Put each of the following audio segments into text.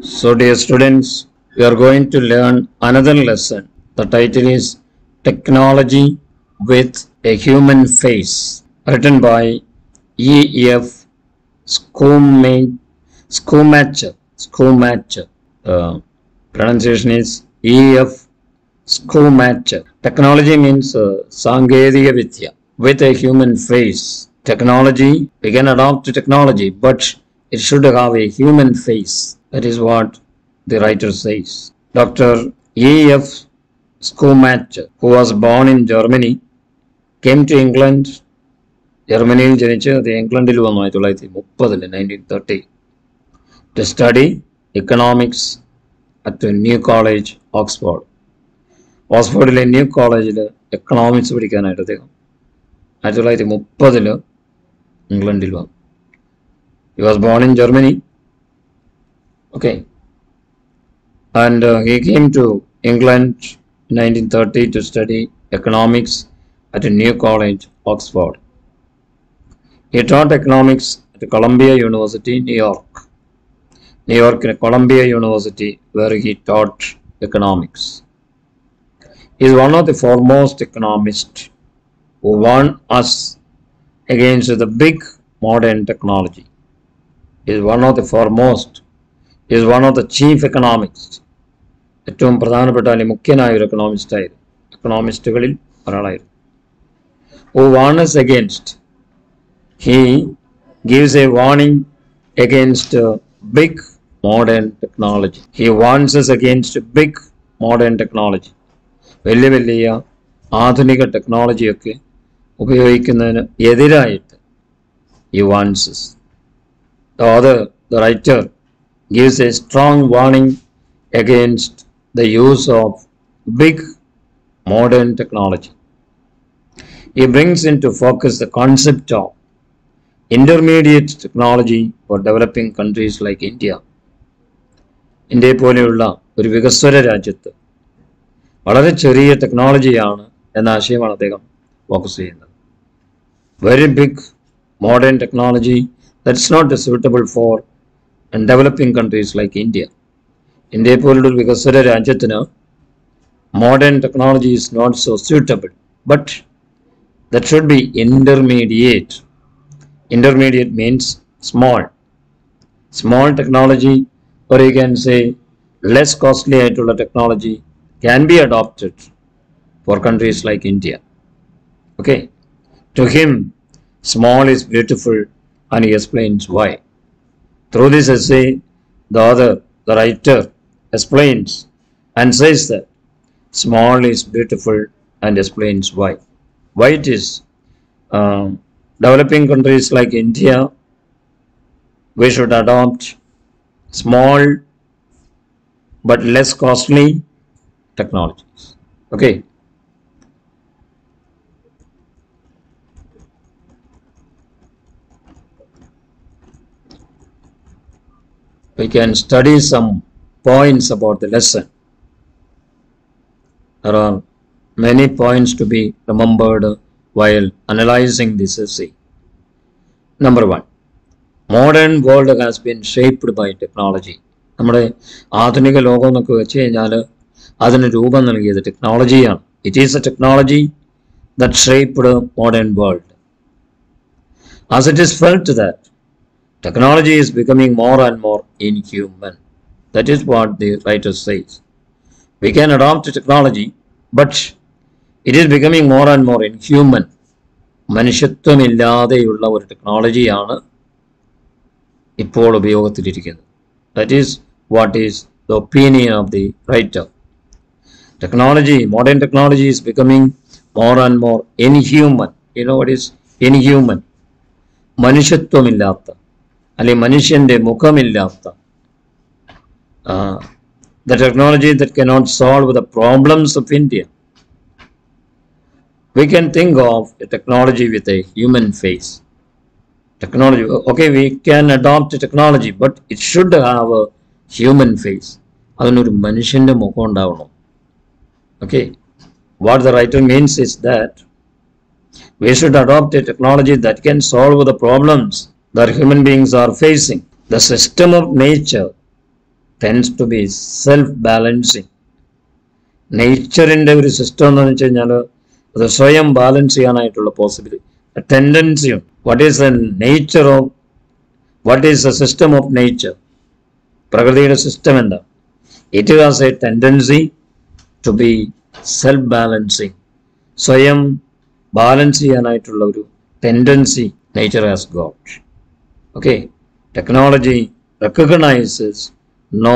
So, dear students, we are going to learn another lesson. The title is Technology with a Human Face, written by E.F. Schumacher. Schumacher. Pronunciation is E.F. Schumacher. Technology means Sankediga Vidya with a human face. Technology, we can adopt technology, but it should have a human face. That is what the writer says. Dr. E.F. Schumacher, who was born in Germany, came to England. ജർമ്മനിയിൽ ജനിച്ച് അത് ഇംഗ്ലണ്ടിൽ വന്നു 1930 to study economics at New College Oxford. ഓക്സ്ഫോർഡിലെ new കോളേജിൽ economics പഠിക്കാനായിട്ട് അദ്ദേഹം 1930 ഇംഗ്ലണ്ടിൽ വന്നു. He was born in Germany. Okay. And he came to England in 1930 to study economics at a New College, Oxford. He taught economics at Columbia University, New York. New York, Columbia University, where he taught economics. He is one of the foremost economists who warned us against the big modern technology. He is one of the foremost. He is one of the chief economists. ഏറ്റവും പ്രധാനപ്പെട്ട അല്ലെങ്കിൽ മുഖ്യനായ ഒരു എക്കണോമിസ്റ്റുകളിൽ ഒരാളായിരുന്നു. Who warns us against. He gives a warning against big modern technology. He warns us against big modern technology. വലിയ വലിയ ആധുനിക ടെക്നോളജിയൊക്കെ ഉപയോഗിക്കുന്നതിന് എതിരായിട്ട് he warns us. The writer gives a strong warning against the use of big modern technology. He brings into focus the concept of intermediate technology for developing countries like India. ഇന്ത്യയെ പോലെയുള്ള ഒരു വികസ്വര രാജ്യത്ത് വളരെ ചെറിയ ടെക്നോളജിയാണ് എന്ന ആശയമാണ് അദ്ദേഹം ഫോക്കസ് ചെയ്യുന്നത്. Very big modern technology that's not suitable for developing countries like India. ഇന്ത്യയെ പോലുള്ള ഒരു വികസ്വര രാജ്യത്തിന് modern technology is not so suitable, but that should be intermediate. Intermediate means small technology, or you can say less costly aayittulla technology can be adopted for countries like India. Okay, to him small is beautiful, and he explains why. Through this essay, the writer explains and says that small is beautiful and explains why. Why it is developing countries like India, we should adopt small but less costly technologies. Okay. We can study some points about the lesson. There are many points to be remembered while analyzing this essay. Number 1, modern world has been shaped by technology. നമ്മുടെ ആധുനിക ലോകം എന്നൊക്കെ വെച്ച് കഴിഞ്ഞാൽ അതിന് രൂപം നൽകിയത് ടെക്നോളജിയാണ്. It is a technology that shaped modern world. As it is felt that technology is becoming more and more inhuman. That is what the writer says. We can adopt technology, but it is becoming more and more inhuman. മനുഷ്യത്വമില്ലാതെയുള്ള ഒരു ടെക്നോളജിയാണ് ഇപ്പോൾ ഉപയോഗത്തിലിരിക്കുന്നത്. That is what is the opinion of the writer. Modern technology is becoming more and more inhuman. You know what is inhuman? മനുഷ്യത്വമില്ലാത്ത അല്ലെങ്കിൽ മനുഷ്യന്റെ മുഖമില്ലാത്ത, the technology that cannot solve the problems of India. We can think of a technology with a human face. Technology, okay, we can adopt a technology, but it should have a human face. അതിനൊരു മനുഷ്യന്റെ മുഖം ഉണ്ടാവണം. Okay, what the writer means is that we should adopt a technology that can solve the problems that human beings are facing. The system of nature tends to be self-balancing. നേച്ചറിൻ്റെ ഒരു system എന്ന് വെച്ച് കഴിഞ്ഞാൽ അത് സ്വയം balance ചെയ്യാനായിട്ടുള്ള possibility tendency ഉണ്ട്. What is the nature of what is the system of nature? പ്രകൃതിയുടെ system എന്താ? It has a tendency to be self balancing. സ്വയം ബാലൻസ് ചെയ്യാനായിട്ടുള്ള ഒരു tendency nature has got. Okay, technology recognizes no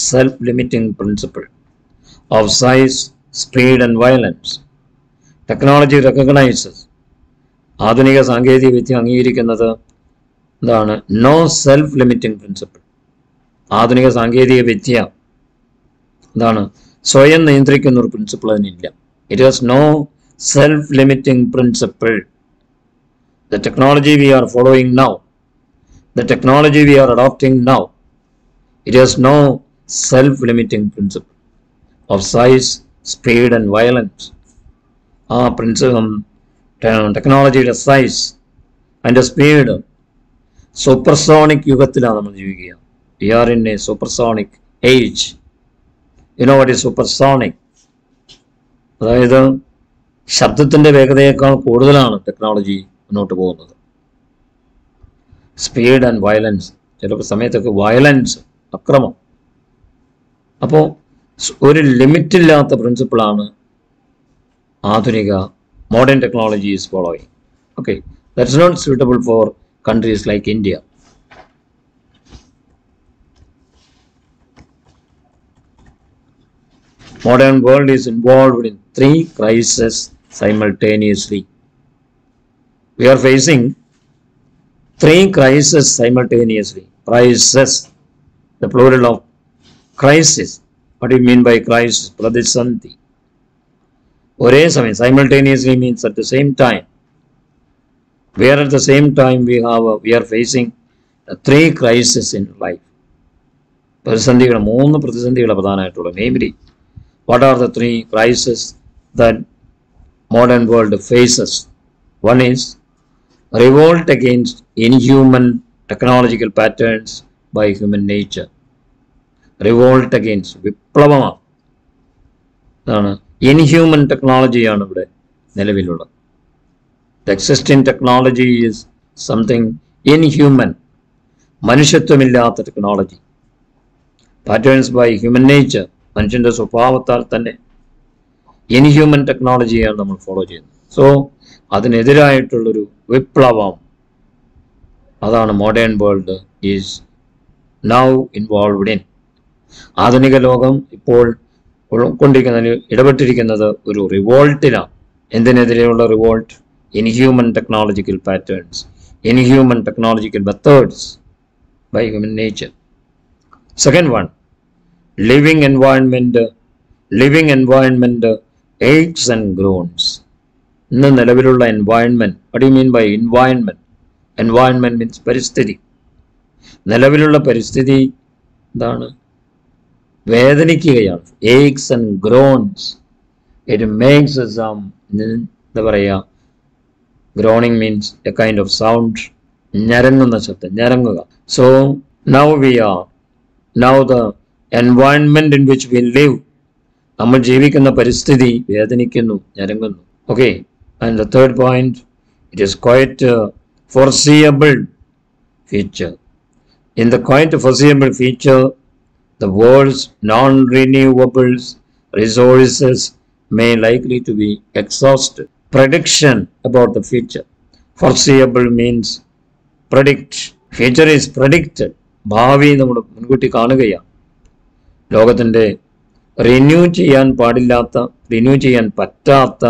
self-limiting principle of size, speed and violence. Technology recognizes, ആധുനിക സാങ്കേതിക വിദ്യ അംഗീകരിക്കുന്നത് എന്താണ്? No self limiting principle. ആധുനിക സാങ്കേതിക വിദ്യ എന്താണ്? സ്വയം നിയന്ത്രിക്കുന്ന ഒരു പ്രിൻസിപ്പിൾ അതിനില്ല. It has no self limiting principle. The technology we are following now, the technology we are adopting now, it has no self-limiting principle of size, speed and violence. Principle technology size and speed. Supersonic യുഗത്തിലാണ് നമ്മൾ ജീവിക്കുക. We are in a supersonic age. You know what is supersonic? അതായത് ശബ്ദത്തിൻ്റെ വേഗതയേക്കാൾ കൂടുതലാണ് technology മുന്നോട്ട് പോകുന്നത്. Speed and violence, ചിലപ്പോൾ സമയത്തൊക്കെ violence, അക്രമം. അപ്പോൾ ഒരു ലിമിറ്റില്ലാത്ത പ്രിൻസിപ്പിളാണ് ആധുനിക modern technology is following. Okay, that's not suitable for countries like India. Modern world is involved in 3 crises simultaneously. We are facing 3 crises simultaneously. Crisis, the plural of crisis. What do you mean by crisis? Pradisandhi. ഒരേ സമയം, simultaneously means at the same time. Where at the same time we are facing 3 crises in life. പ്രതിസന്ധികൾ, 3 പ്രതിസന്ധികൾ പ്രധാനമായിട്ടുള്ളത്. Namely, what are the 3 crises that modern world faces? One is revolt against inhuman technological patterns by human nature. Revolt against, വിപ്ലവമാണ്. അതാണ് inhuman ടെക്നോളജിയാണ് ഇവിടെ നിലവിലുള്ളത്. The existing technology is something inhuman, മനുഷ്യത്വമില്ലാത്ത technology. Patterns by human nature, മനുഷ്യൻ്റെ സ്വഭാവത്താൽ തന്നെ inhuman ടെക്നോളജിയാണ് നമ്മൾ follow ചെയ്യുന്നത്. So അതിനെതിരായിട്ടുള്ളൊരു വിപ്ലവം, അതാണ് modern world is now involved in. ആധുനിക ലോകം ഇപ്പോൾ ഇടപെട്ടിരിക്കുന്നത് ഒരു റിവോൾട്ടിലാണ്. എന്തിനെതിരെയുള്ള revolt? Inhuman technological patterns, inhuman technological methods by human nature. Second one, living environment aches and groans. ഇന്ന് നിലവിലുള്ള environment, what you mean by environment? Environment means പരിസ്ഥിതി. നിലവിലുള്ള പരിസ്ഥിതി എന്താണ്? വേദനിക്കുകയാണ്. Aches and groans. It makes എന്താ പറയുക, groaning means a kind of sound, ഞരങ്ങുന്ന ശബ്ദം, ഞരങ്ങുക. So now the environment in which we live, നമ്മൾ ജീവിക്കുന്ന പരിസ്ഥിതി വേദനിക്കുന്നു, ഞരങ്ങുന്നു. Okay, and the third point, it is quite foreseeable future. In the quite foreseeable future, the world's non-renewable resources may likely to be exhausted. Prediction about the future. Foreseeable means predict. Future is predicted. ഭാവി നമ്മൾ മുൻകൂട്ടി കാണുകയാണ്. ലോകത്തിൻ്റെ renew ചെയ്യാൻ പറ്റാത്ത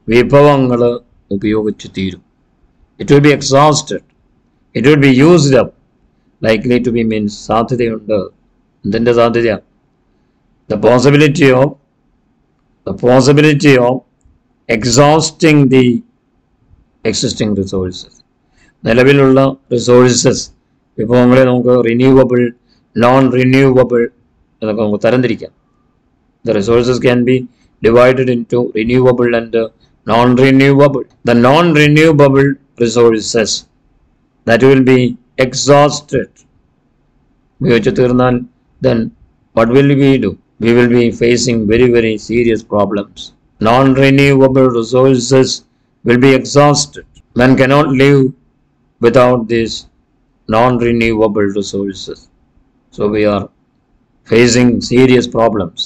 വിഭവങ്ങൾ ഉപയോഗിച്ച് തീരും. It will be exhausted. It will be used up. Likely to be means സാധ്യതയുണ്ട്. എന്തിൻ്റെ സാധ്യത? The possibility of exhausting the existing resources. നിലവിലുള്ള റിസോഴ്സസ്, വിഭവങ്ങളെ നമുക്ക് റിന്യൂവബിൾ, നോൺ റിന്യൂവബിൾ എന്നൊക്കെ നമുക്ക് തരംതിരിക്കാം. The resources can be divided into renewable and non-renewable. The non-renewable resources that will be exhausted, ഉപയോഗിച്ച് തീർന്നാൽ then what will we do? We will be facing very, very serious problems. Non-renewable resources will be exhausted. Man cannot live without these non-renewable resources. So we are facing serious problems.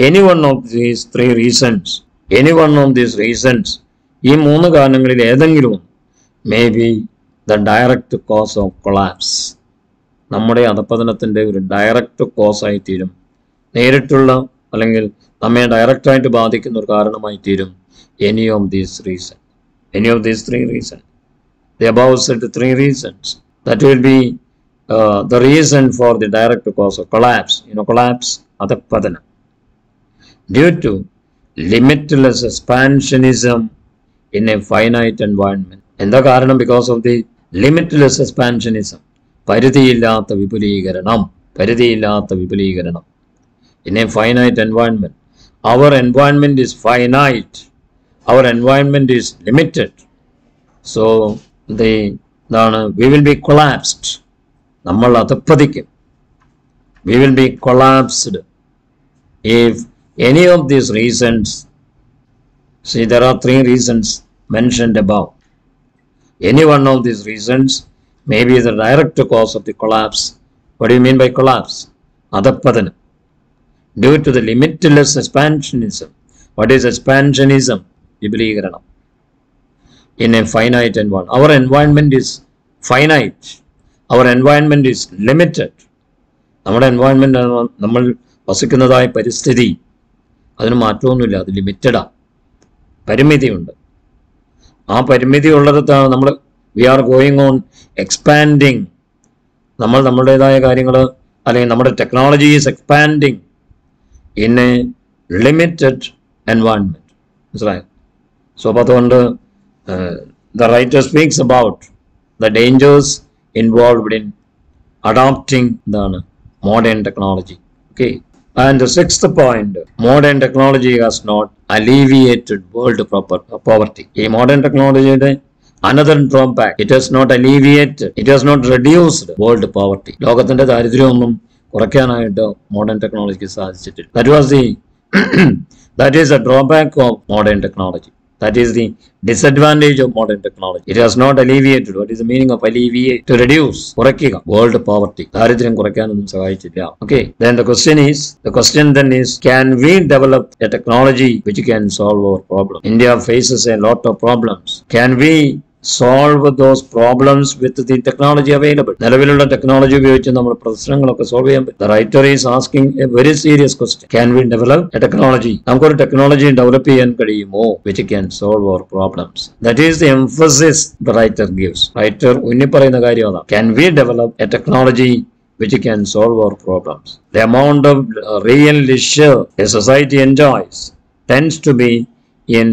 Any one of these reasons, ഈ മൂന്ന് കാരണങ്ങളിൽ ഏതെങ്കിലും may be the direct cause of collapse. നമ്മുടെ അധപ്പതനത്തിൻ്റെ ഒരു direct cos ആയി തീരും. നേരിട്ടുള്ള അല്ലെങ്കിൽ നമ്മെ ഡയറക്റ്റായിട്ട് ബാധിക്കുന്ന ഒരു കാരണമായി തീരും any of these three reasons. The above said 3 reasons. That will be the reason for the direct cause of collapse. Collapse, adhapadanam. Due to limitless expansionism in a finite environment. എന്താ കാരണം? Because of the limitless expansionism. പരിധിയില്ലാത്ത വിപുലീകരണം. In a finite environment. Our environment is finite. Our environment is limited. So, we will be collapsed. നമ്മൾ അധപ്പതിക്കും. We will be collapsed if any of these reasons. See, there are 3 reasons mentioned above. Any one of these reasons may be the direct cause of the collapse. What do you mean by collapse? Adhapadanam. Due to the limitless expansionism. What is expansionism? Vipulikaranam. In a finite environment. Our environment is finite. Our environment is limited. നമ്മുടെ environment, നമ്മൾ വസിക്കുന്നതായ പരിസ്ഥിതി, അതിന് മാറ്റമൊന്നുമില്ല. അത് ലിമിറ്റഡാണ്. പരിമിതിയുണ്ട്. ആ പരിമിതി ഉള്ളിടത്താണ് നമ്മൾ we are going on expanding. നമ്മൾ നമ്മുടേതായ കാര്യങ്ങൾ അല്ലെങ്കിൽ നമ്മുടെ technology is expanding in a limited environment. മനസ്സിലായോ? സോ അപ്പോൾ അതുകൊണ്ട് the writer speaks about the dangers involved in adopting the modern technology. Okay. And the 6th point, modern technology has not alleviated world poverty. A modern technology, another drawback, it has not alleviated, it has not reduced world poverty. ലോകത്തിന്റെ ദാരിദ്ര്യമൊന്നും കുറയ്ക്കാനായിട്ട് modern technology സാധിച്ചിട്ടില്ല. That is a drawback of modern technology. That is the disadvantage of modern technology. It has not alleviated. What is the meaning of alleviate? To reduce, കുറയ്ക്കുക, world poverty. ദാരിദ്ര്യം കുറയ്ക്കാനൊന്നും സഹായിച്ചില്ല. Okay. Then the question then is, can we develop a technology which can solve our problem? India faces a lot of problems. Can we solve those problems with the technology available? നിലവിലുള്ള technology ഉപയോഗിച്ച് നമ്മുടെ പ്രശ്നങ്ങളൊക്കെ solve ചെയ്യാൻ പറ്റും. The writer is asking a very serious question. Can we develop a technology? നമുക്കൊരു technology develop ചെയ്യാൻ കഴിയുമോ which can solve our problems? That is the emphasis the writer gives. Writer ഉന്നി പറയുന്ന കാര്യം അതാണ്. Can we develop a technology which can solve our problems? The amount of real leisure a society enjoys tends to be in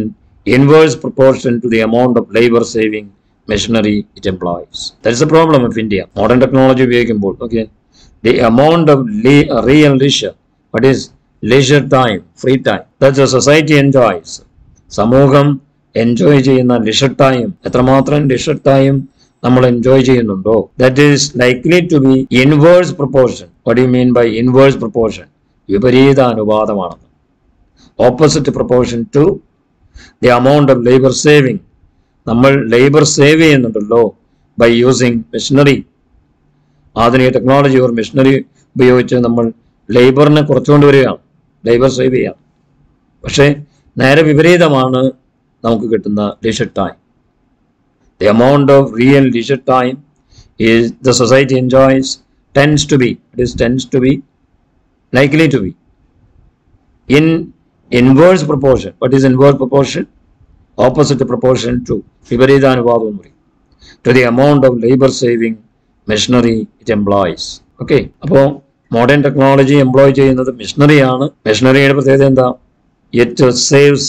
inverse proportion to the amount of labor saving machinery it employs. That is the problem of India. Modern technology ഉപയോഗിക്കുമ്പോൾ, okay, the amount of real leisure, what is leisure time, free time, that the society enjoys. സമൂഹം enjoy ചെയ്യുന്ന leisure time, എത്രമാത്രം leisure time നമ്മൾ enjoy ചെയ്യുന്നുണ്ടോ, that is likely to be inverse proportion. What do you mean by inverse proportion? വിപരീത അനുപാതമാണ്. Opposite proportion to the amount of labor saving. നമ്മൾ labour save ചെയ്യുന്നുണ്ടല്ലോ by using machinery. ആധുനിക technology or machinery ഉപയോഗിച്ച് നമ്മൾ ലേബറിനെ കുറച്ചുകൊണ്ട് വരികയാണ്, ലേബർ സേവ് ചെയ്യാം. പക്ഷേ നേരെ വിപരീതമാണ് നമുക്ക് കിട്ടുന്ന leisure time. The amount of real leisure time is the society enjoys tends to be likely to be in inverse proportion. What is inverse proportion? Opposite proportion to വിപരീതാനുപാതം എന്ന് പറയും. To the amount of labor saving machinery it employs. Okay. അപ്പോൾ modern technology employ ചെയ്യുന്നത് മെഷീനറിയാണ്. മെഷീനറിയുടെ പ്രത്യേകത എന്താ? It saves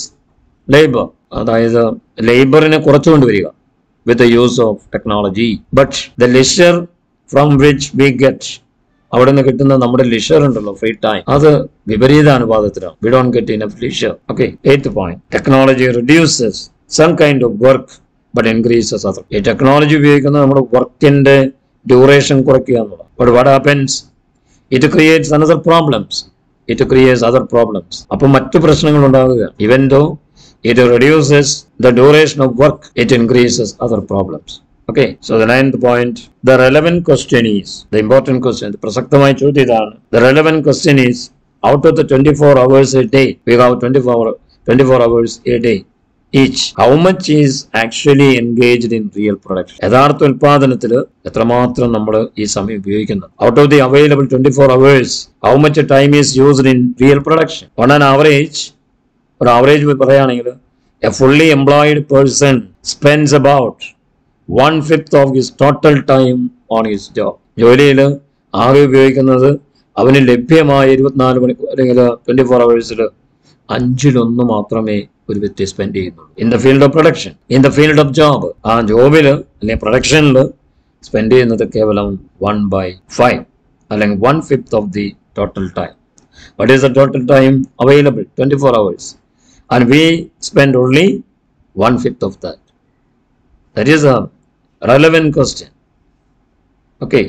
labor. അതായത് ലേബറിനെ കുറച്ചുകൊണ്ട് വരിക with the use of technology. But the leisure from which we get, അവിടെ നിന്ന് കിട്ടുന്ന നമ്മുടെ leisure ഉണ്ടല്ലോ, ഫ്രീ ടൈം, അത് വിപരീതാനുപാതത്തിലാണ്. We don't get enough leisure. Okay. 8th point, technology reduces some kind of work but increases other. ഈ technology ഉപയോഗിക്കുന്നത് നമ്മുടെ വർക്കിന്റെ ഡ്യൂറേഷൻ കുറയ്ക്കുക എന്നുള്ളത്. But what happens it creates another problems. It creates other problems. അപ്പോൾ മറ്റു പ്രശ്നങ്ങൾ ഉണ്ടാവുക. Even though it reduces the duration of work, it increases other problems. Okay, so the 9th point, the relevant question is, the important question, the പ്രസക്തമായ ചോദ്യം ഇതാണ്. The relevant question is, out of the 24 hours a day, we have 24 hours a day each, how much is actually engaged in real production? യഥാർത്ഥ ഉൽപാദനത്തിൽ എത്രമാത്രം നമ്മൾ ഈ സമയം ഉപയോഗിക്കുന്നത്? Out of the available 24 hours, how much time is used in real production? On an average, ഒരു average പറയുകയാണെങ്കിൽ, a fully employed person spends about 1/5 of his total time on his job. ജോലിയിൽ ആകെ ഉപയോഗിക്കുന്നത് അവന് ലഭ്യമായ 24 മണിക്കൂർ അല്ലെങ്കിൽ 24 hours 1/5 മാത്രമേ ഒരു വ്യക്തി സ്പെൻഡ് ചെയ്യുന്നുള്ളൂ. In the field of production, in the field of job, ആ ജോബിൽ അല്ലെങ്കിൽ പ്രൊഡക്ഷനിൽ സ്പെൻഡ് ചെയ്യുന്നത് കേവലം 1/5 അല്ലെങ്കിൽ 1/5 of the total time. What is the total time available? 24 hours. And we spend only 1/5 of that. That is a relevant question. Okay.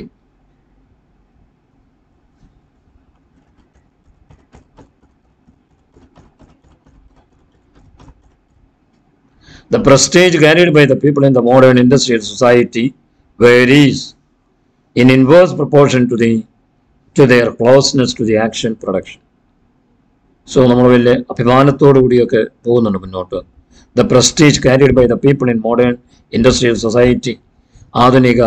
The prestige carried by the people in the modern industrial society varies in inverse proportion to their closeness to the action production. So, നമ്മൾ വലിയ അഭിമാനത്തോടു കൂടിയൊക്കെ പോകുന്നുണ്ട് മുന്നോട്ട്. The prestige carried by the people in modern industrial society, ആധുനിക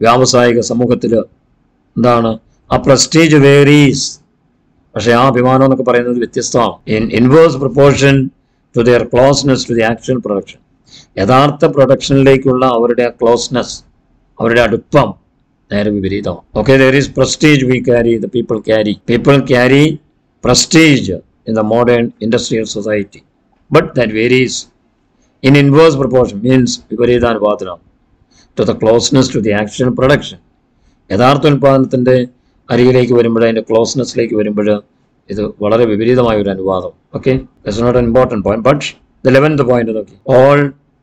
വ്യാവസായിക സമൂഹത്തിൽ എന്താണ് ആ പ്രസ്റ്റീജ് വേരീസ്. പക്ഷെ ആ അഭിമാനം എന്നൊക്കെ പറയുന്നത് വ്യത്യസ്തമാണ്. In inverse proportion to their closeness to the actual production. യഥാർത്ഥ പ്രൊഡക്ഷനിലേക്കുള്ള അവരുടെ ക്ലോസ്നെസ്, അവരുടെ അടുപ്പം നേരെ വിപരീതമാണ്. Okay, there is prestige we carry, the people carry prestige in the modern industrial society, but that varies in inverse proportion, means വിപരീതാനുപാതത്തിലാണ്, to the closeness to the actual production. യഥാർത്ഥ ഉൽപാദനത്തിന്റെ അരികിലേക്ക് വരുമ്പോൾ, അതിന്റെ ക്ലോസ്നെസ്സിലേക്ക് വരുമ്പോൾ ഇത് വളരെ വിപരീതമായ ഒരു അനുപാതം. Okay, that's not an important point, but the 11th point നോക്കി, all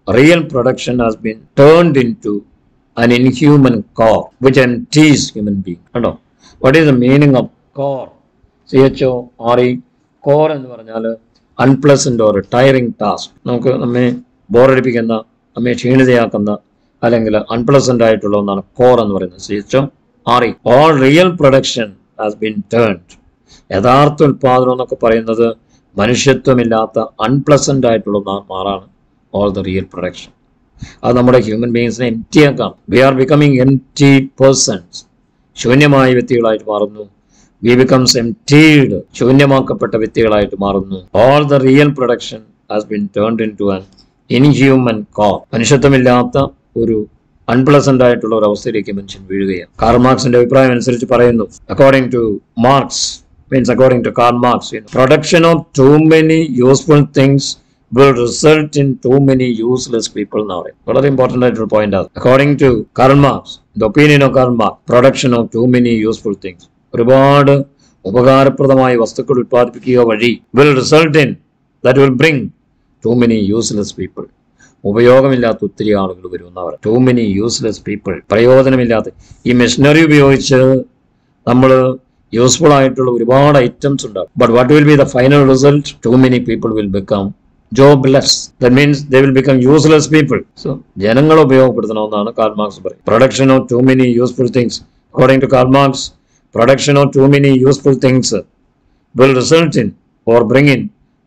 real production has been turned into an inhuman core which empties human being. കണ്ടോ, what is the meaning of core? CHORE, core എന്ന് പറഞ്ഞാൽ unpleasant or tiring task. നമുക്ക് നമ്മെ ബോറടിപ്പിക്കുന്ന, നമ്മെ ക്ഷീണിതയാക്കുന്ന അല്ലെങ്കിൽ unpleasant ആയിട്ടുള്ള ഒന്നാണ് കോർ എന്ന് പറയുന്നത്. CHORE, all real production has been turned. യഥാർത്ഥ ഉൽപാദനം എന്നൊക്കെ പറയുന്നത് മനുഷ്യത്വമില്ലാത്ത അൺപ്ലസന്റ് ആയിട്ടുള്ള മാറാണ് all the real production. അത് നമ്മുടെ ഹ്യൂമൻ ബീയിങ്സിനെ എംറ്റി ആക്കാം. We are becoming empty persons. ശൂന്യമായ വ്യക്തികളായിട്ട് മാറുന്നു. വി ബിക്കംസ് എംറ്റീഡ്, ശൂന്യമാക്കപ്പെട്ട വ്യക്തികളായിട്ട് മാറുന്നു. All the real production has been turned into an inhuman chore. മനുഷ്യത്വമില്ലാത്ത ഒരു അൺപ്ലസന്റ് ആയിട്ടുള്ള ഒരു അവസ്ഥയിലേക്ക് മനുഷ്യൻ വീഴുകയാണ്. കാർൽ മാർക്സിന്റെ അഭിപ്രായം അനുസരിച്ച് പറയുന്നു, according to Karl Marx, production of too many useful things will result in too many useless people now. വളരെ important ആയിട്ടുള്ള പോയിന്റ് ആണ്. According to Karl Marx, the opinion of Karl Marx, production of too many useful things, ഒരുപാട് ഉപകാരപ്രദമായ വസ്തുക്കൾ ഉത്പാദിപ്പിക്കുക വഴി will result in, that will bring too many useless people. ഉപയോഗമില്ലാത്ത ഒത്തിരി ആളുകൾ വരുന്നവർ. Too many useless people, പ്രയോജനമില്ലാത്ത. ഈ മെഷീനറി ഉപയോഗിച്ച് നമ്മൾ യൂസ്ഫുൾ ആയിട്ടുള്ള ഒരുപാട് ഐറ്റംസ് ഉണ്ടാകും. But what will be the final result? Too many people will become jobless. That means they will become useless people. So, ജനങ്ങൾ ഉപയോഗപ്പെടുത്തണമെന്നാണ് കാർൽ മാർക്സ് പറയുന്നത്. Production of too many useful things, according to Karl Marx, production of too many useful things will result in or bring in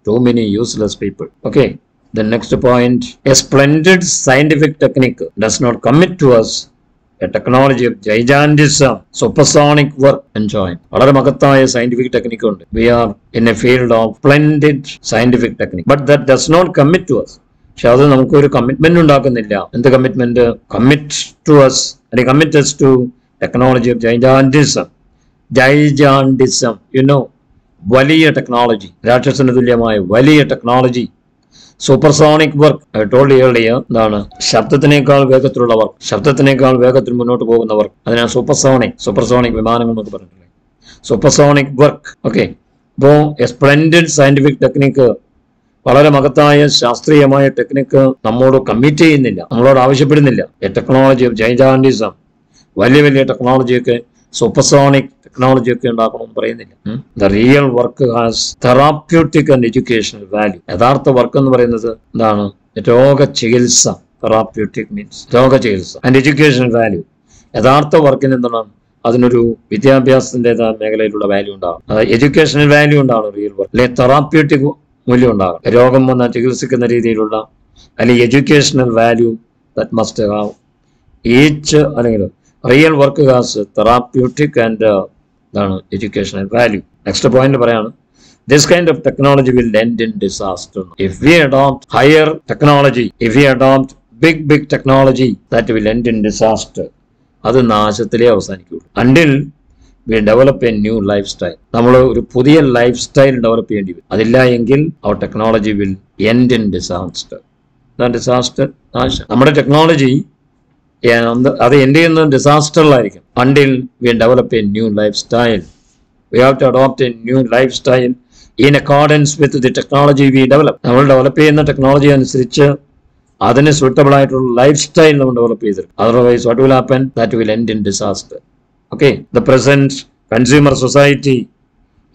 too many useless people. Okay, the next point, a splendid scientific technique does not commit to us a technology of gigantism, supersonic work enjoying. വളരെ മഹത്തായ scientific technique ഉണ്ട്. We are in a field of splendid scientific technique, but that does not commit to us. പക്ഷെ അത് നമുക്ക് ഒരു commitment ഉണ്ടാക്കുന്നില്ല. എന്ത് commitment? Commit to us, and commit us to technology of gigantism. You know, വലിയ technology, രാക്ഷസന് തുല്യമായ വലിയ technology. Supersonic work, I told you earlier, എന്താണ്? ശബ്ദത്തിനേക്കാൾ വേഗത്തിലുള്ള വർക്ക്, ശബ്ദത്തിനേക്കാൾ വേഗത്തിൽ മുന്നോട്ട് പോകുന്നവർ, അതിനാണ് സൂപ്പർസോണിക് വിമാനങ്ങൾ എന്നൊക്കെ പറഞ്ഞിട്ടുള്ളത്. Supersonic work. ഓക്കെ, അപ്പോൾ എ സ്പ്ലെൻഡിഡ് സയന്റിഫിക് ടെക്നിക്ക്, വളരെ മഹത്തായ ശാസ്ത്രീയമായ ടെക്നിക്ക് നമ്മോട് കമ്മിറ്റ് ചെയ്യുന്നില്ല, നമ്മളോട് ആവശ്യപ്പെടുന്നില്ല. എ ടെക്നോളജി ഓഫ് ജൈജാന്റിസം, വലിയ ടെക്നോളജിയൊക്കെ സൂപ്പർസോണിക് ടെക്നോളജി ഒക്കെ ഉണ്ടാക്കണമെന്ന് പറയുന്നില്ല. The real work has therapeutic and educational value. യഥാർത്ഥ വർക്ക് എന്ന് പറയുന്നത് എന്താണ്? രോഗചികിത്സ. തെറാപ്യൂട്ടിക് മീൻസ് രോഗചികിത്സ. And educational value. യഥാർത്ഥ വർക്കിന് എന്താണ്? അതിനൊരു വിദ്യാഭ്യാസത്തിൻ്റെതായ മേഖലയിലുള്ള വാല്യൂ ഉണ്ടാകും. എഡ്യൂക്കേഷണൽ വാല്യൂ ഉണ്ടാകണം റിയൽ വർക്ക്. അല്ലെങ്കിൽ തെറാപ്യൂട്ടിക് മൂല്യം ഉണ്ടാകണം. രോഗം വന്നാൽ ചികിത്സിക്കുന്ന രീതിയിലുള്ള അല്ലെങ്കിൽ educational value that must have each. അല്ലെങ്കിൽ real work has therapeutic and എന്താണ് എഡ്യൂക്കേഷണൽ വാല്യൂ. നെക്സ്റ്റ് പോയിന്റ് പറയാണ്, this kind of technology will end in disaster. If we adopt higher technology, if we adopt big technology, that will end in disaster. അത് നാശത്തിലേ അവസാനിക്കുള്ളൂ. Until we develop a new lifestyle. നമ്മൾ ഒരു പുതിയ life style develop ചെയ്യേണ്ടി വരും. അതില്ല എങ്കിൽ our technology will end in disaster. Disaster നാശം. നമ്മുടെ ടെക്നോളജി അത് എൻഡ് ചെയ്യുന്നത് ഡിസാസ്റ്ററിലായിരിക്കും. Until we develop a new lifestyle. We have to adopt a new lifestyle in accordance with the technology we develop. നമ്മൾ develop ചെയ്യുന്ന ടെക്നോളജി അനുസരിച്ച് അതിന് suitable ആയിട്ടുള്ള life style നമ്മൾ ഡെവലപ്പ് ചെയ്തിരിക്കും. Otherwise what will happen? That will end in disaster. Okay, the present consumer society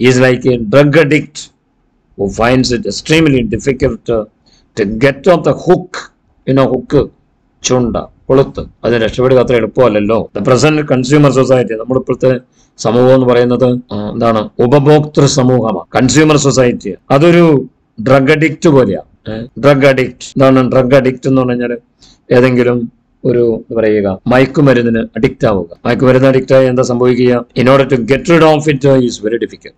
is like A drug addict who finds it extremely difficult to get off the hook. Hook, ചുണ്ട, കൊളുത്ത്, അതിന് രക്ഷപ്പെടുക അത്ര എളുപ്പമല്ലല്ലോ. The present consumer society, നമ്മളിപ്പോഴത്തെ സമൂഹം എന്ന് പറയുന്നത് എന്താണ്? ഉപഭോക്തൃ സമൂഹമാണ്. കൺസ്യൂമർ സൊസൈറ്റി അതൊരു ഡ്രഗ് അഡിക്റ്റ് പോലെയാണ്. ഡ്രഗ് അഡിക്റ്റ് എന്താണ്? ഡ്രഗ് അഡിക്റ്റ് എന്ന് പറഞ്ഞാൽ ഏതെങ്കിലും ഒരു പറയുക മയക്കുമരുന്നിന് അഡിക്റ്റ് ആവുക. മയക്കുമരുന്ന് അഡിക്റ്റ് ആയി എന്താ സംഭവിക്കുക? In order to get rid of it is very difficult.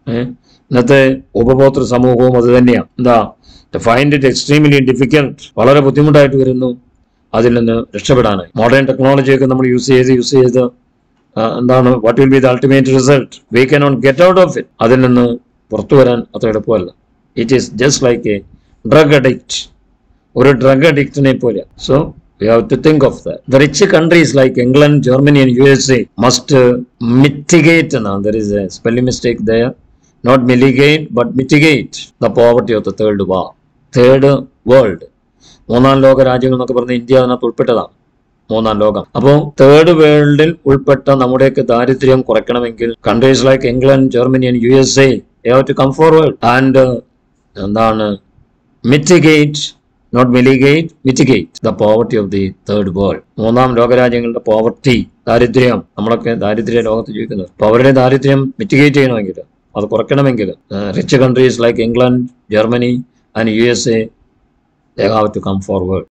ഇന്നത്തെ ഉപഭോക്തൃ സമൂഹവും അത് തന്നെയാണ്. എന്താ? To find it extremely difficult. വളരെ ബുദ്ധിമുട്ടായിട്ട് വരുന്നു അതിൽ നിന്ന് രക്ഷപ്പെടാനായി. മോഡേൺ ടെക്നോളജിയൊക്കെ നമ്മൾ യൂസ് ചെയ്ത് എന്താണ്? What will be the ultimate result? We cannot get out of it. അതിൽ നിന്ന് പുറത്തു വരാൻ അത്ര എളുപ്പമല്ല. It is just like A drug addict. ഒരു ഡ്രഗ് അഡിക്റ്റിനെ പോലെ. So we have to think of that. The rich countries like England, Germany and USA must mitigate. Now there is a spelling mistake there. Not mitigate but mitigate the poverty of the third world. Third world. മൂന്നാം ലോക രാജ്യങ്ങൾ എന്നൊക്കെ പറഞ്ഞ India അതിനകത്ത് ഉൾപ്പെട്ടതാണ്. മൂന്നാം ലോകം. അപ്പോൾ തേർഡ് വേൾഡിൽ ഉൾപ്പെട്ട നമ്മുടെയൊക്കെ ദാരിദ്ര്യം കുറയ്ക്കണമെങ്കിൽ countries like England, Germany and USA they have to come forward and എന്താണ്? mitigate, not mitigate, mitigate the poverty of the third world. മൂന്നാം ലോകരാജ്യങ്ങളുടെ പോവർട്ടി, ദാരിദ്ര്യം, നമ്മളൊക്കെ ദാരിദ്ര്യ ലോകത്ത് ജീവിക്കുന്നത്. അപ്പോൾ അവരുടെ ദാരിദ്ര്യം മിറ്റിഗേറ്റ് ചെയ്യണമെങ്കിൽ, അത് കുറയ്ക്കണമെങ്കിൽ rich countries like England, Germany and USA they have to come forward.